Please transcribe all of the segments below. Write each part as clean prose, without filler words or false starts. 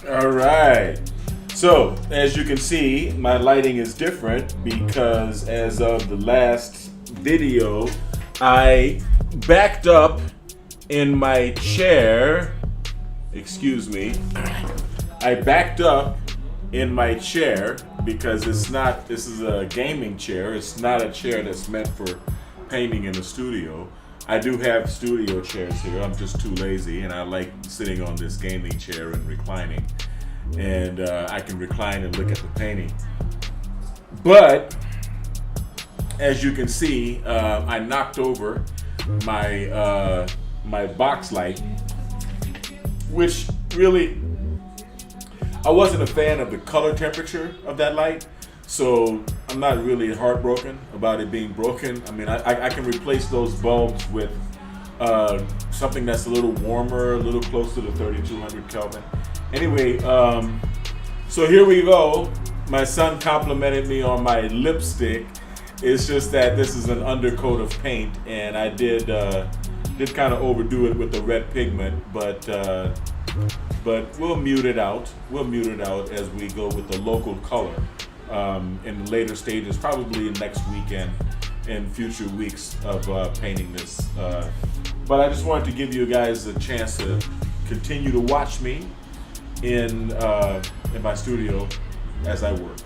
All right. So as you can see, my lighting is different because as of the last video, I backed up in my chair. Excuse me. I backed up in my chair because this is a gaming chair. It's not a chair that's meant for painting in the studio. I do have studio chairs here. I'm just too lazy, and I like sitting on this gaming chair and reclining. And I can recline and look at the painting. But as you can see, I knocked over my my box light, which really, I wasn't a fan of the color temperature of that light. So I'm not really heartbroken about it being broken. I mean, I can replace those bulbs with something that's a little warmer, a little closer to 3200 Kelvin. Anyway, so here we go. My son complimented me on my lipstick. It's just that this is an undercoat of paint, and I did kind of overdo it with the red pigment, but we'll mute it out. We'll mute it out as we go with the local color. In the later stages, probably next weekend and future weeks of painting this. But I just wanted to give you guys a chance to continue to watch me in my studio as I work.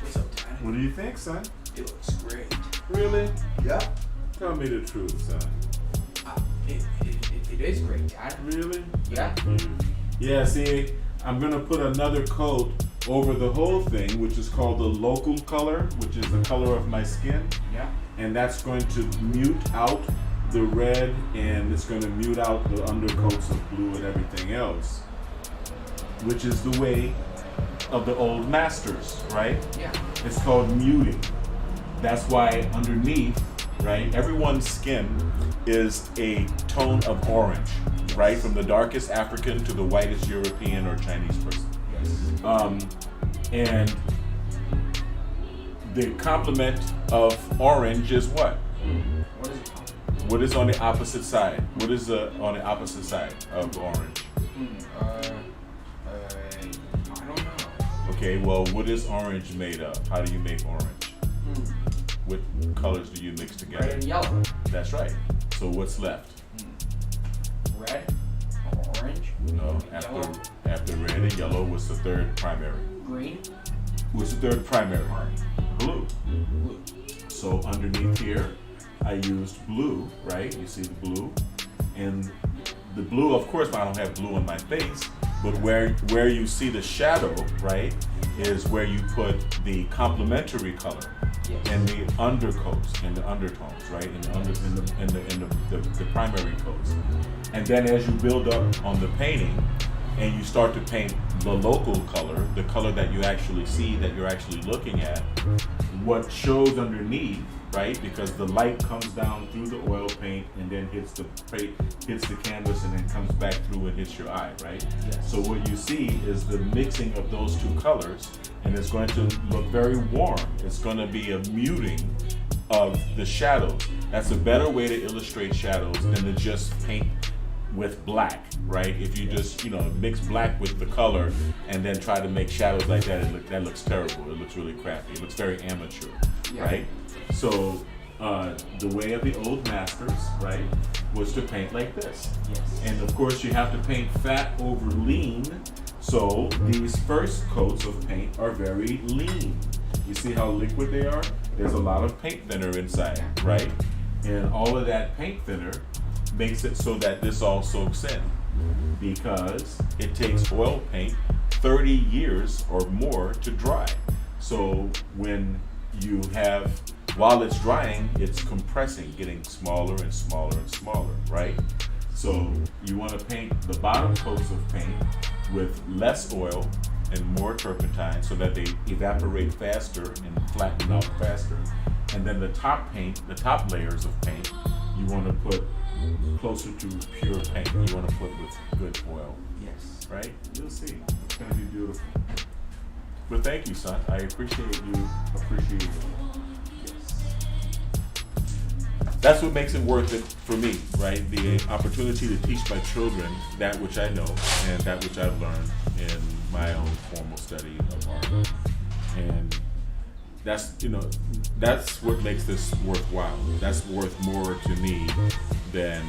What's up, Dad? What do you think, son? It looks great. Really? Yeah. Tell me the truth, son. It is great, Dad. Really? Yeah. Yeah, see, I'm gonna put another coat over the whole thing, which is called the local color, which is the color of my skin. Yeah. And that's going to mute out the red, and it's going to mute out the undercoats of blue and everything else, which is the way of the old masters, right? Yeah. It's called muting. That's why underneath, right, everyone's skin is a tone of orange, right? From the darkest African to the whitest European or Chinese person. Yes. And the complement of orange is what? What is it called? What is on the opposite side? What is on the opposite side of orange? I don't know. Okay, well, what is orange made of? How do you make orange? What colors do you mix together? Red and yellow. That's right. So what's left? Red, orange, No, yellow, after red and yellow, what's the third primary? green, What's the third primary? orange, Blue. blue. So underneath here, I used blue, right? You see the blue? And the blue, of course, I don't have blue on my face, but where you see the shadow, right, is where you put the complementary color. Yes. And the undercoats and the undertones, right? And the primary coats. And then as you build up on the painting and you start to paint the local color, the color that you actually see, that you're actually looking at, what shows underneath, right? Because the light comes down through the oil paint and then hits the canvas and then comes back through and hits your eye, right? Yes. So what you see is the mixing of those two colors, and it's going to look very warm. It's going to be a muting of the shadows. That's a better way to illustrate shadows than to just paint with black, right? If you just, mix black with the color and then try to make shadows like that, that looks terrible. It looks really crappy. It looks very amateur, Yeah. right? So the way of the old masters, right, was to paint like this. Yes. And of course, you have to paint fat over lean. So these first coats of paint are very lean. You see how liquid they are? There's a lot of paint thinner inside, right? And all of that paint thinner makes it so that this all soaks in, because it takes oil paint 30 years or more to dry. So when you have, while it's drying, it's compressing, getting smaller and smaller and smaller, right? So you want to paint the bottom coats of paint with less oil and more turpentine so that they evaporate faster and flatten out faster. And then the top layers of paint, you want to put closer to pure paint. You want to put with good oil, Yes. right? You'll see. It's going to be beautiful. But thank you, son. I appreciate you appreciating it. Yes. That's what makes it worth it for me, right? The opportunity to teach my children that which I know and that which I've learned in my own formal study of art. And that's what makes this worthwhile. That's worth more to me than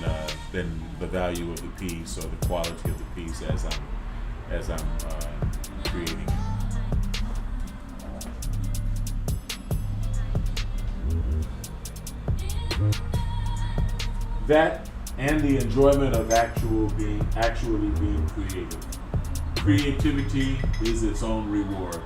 the value of the piece or the quality of the piece as I'm creating it. That and the enjoyment of actually being creative. Creativity is its own reward.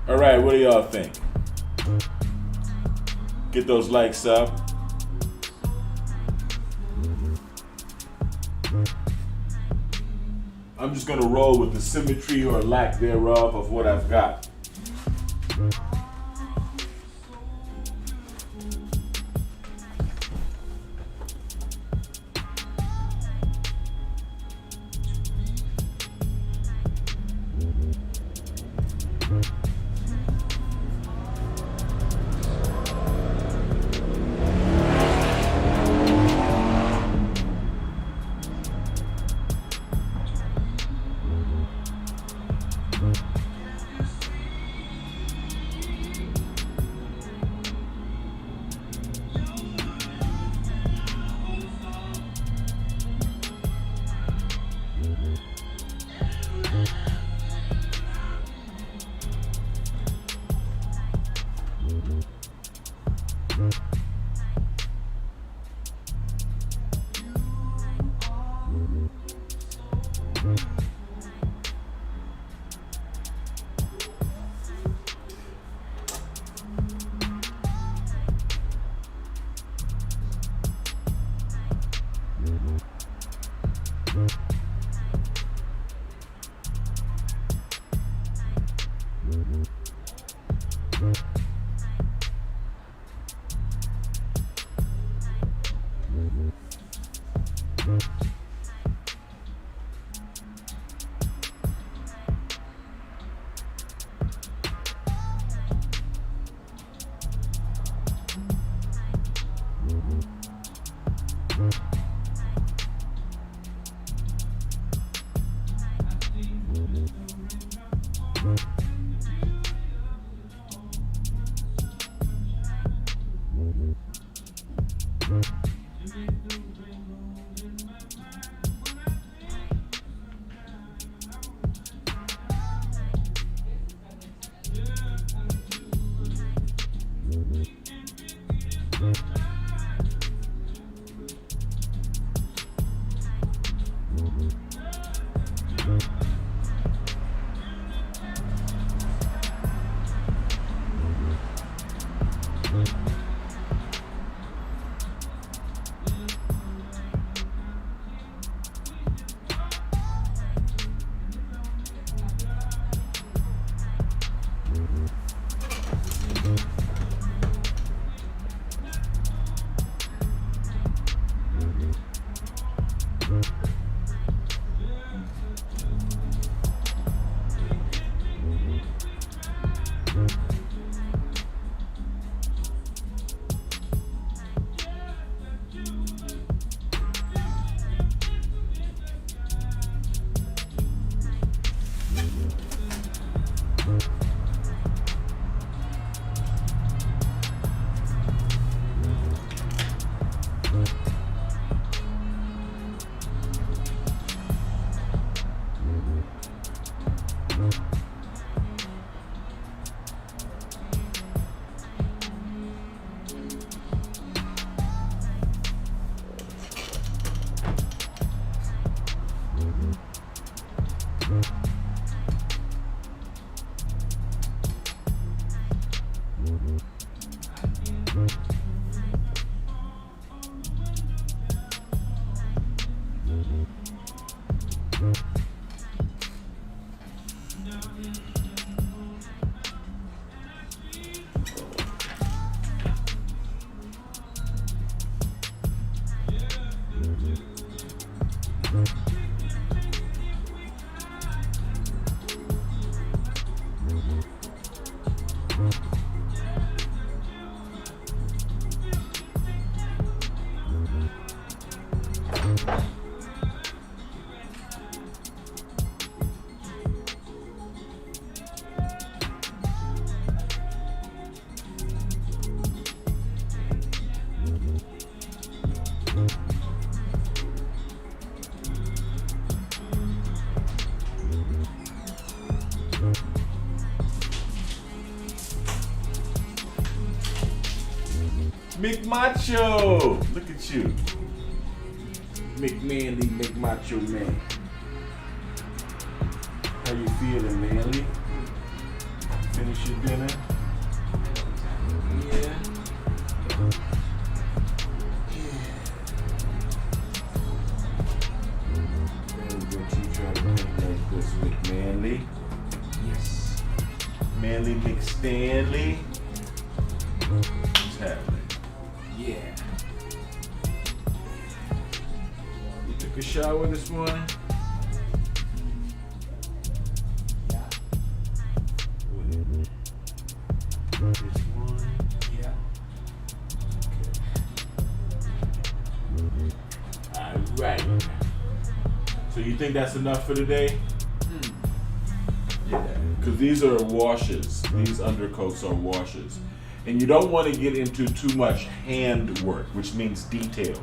All right, what do y'all think? Get those likes up. I'm just gonna roll with the symmetry or lack thereof of what I've got. McMacho! Look at you. McManly, McMacho man. How you feeling, Manly? Finish your dinner? Yeah. And what you try to paint like this, McManly? Yes. Manly McStanley? What's happening? Yeah. You took a shower this morning? Yeah. This one? Yeah. Alright. So you think that's enough for today? Yeah. Because these are washes. These undercoats are washes. And you don't want to get into too much hand work, which means detail.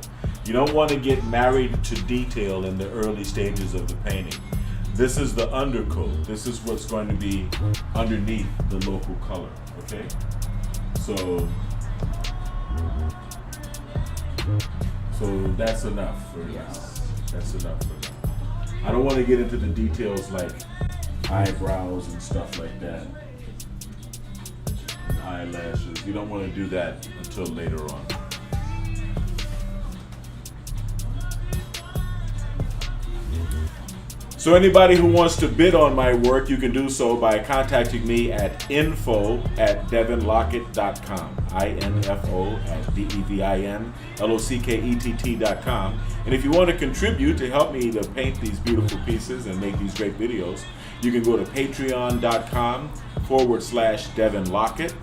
You don't want to get married to detail in the early stages of the painting. This is the undercoat. This is what's going to be underneath the local color, okay? So that's enough for Yes. That's enough for now. I don't want to get into the details like eyebrows and stuff like that. Eyelashes. You don't want to do that until later on. So anybody who wants to bid on my work, you can do so by contacting me at info@devinlockett.com. info@devinlockett.com. And if you want to contribute to help me to paint these beautiful pieces and make these great videos, you can go to patreon.com/Devin Lockett.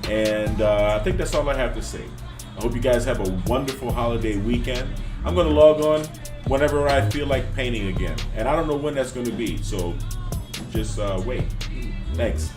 And I think that's all I have to say. I hope you guys have a wonderful holiday weekend. I'm going to log on whenever I feel like painting again. And I don't know when that's going to be, so just wait. Thanks.